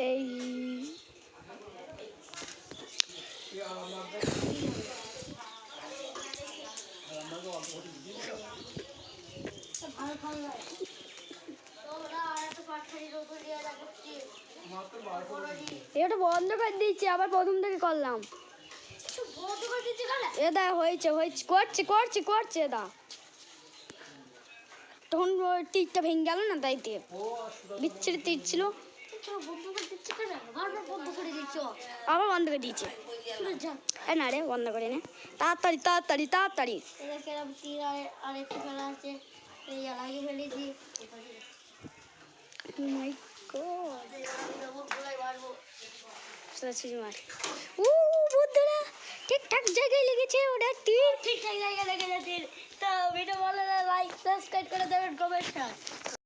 এই এটা বন্ধ করে দিচ্ছি, আবার প্রথম থেকে করলাম। এদা হয়েছে হয়েছে করছে করছে করছে এদা। তখন তীরটা ভেঙে গেল না, তাই দিয়ে বিচ্ছিরি তীর ছিল, আবার বন্ধ করে দিয়েছে। না রে, বন্ধ করে নে, তাড়াতাড়ি তাড়াতাড়ি তাড়াতাড়ি। ঠিকঠাক জায়গায় লেগেছে ওটা তীর, ঠিকঠাক জায়গায় লেগেছে তীর। তো ভিডিও ভালো লাগলে লাইক সাবস্ক্রাইব করে দেবেন, কমেন্ট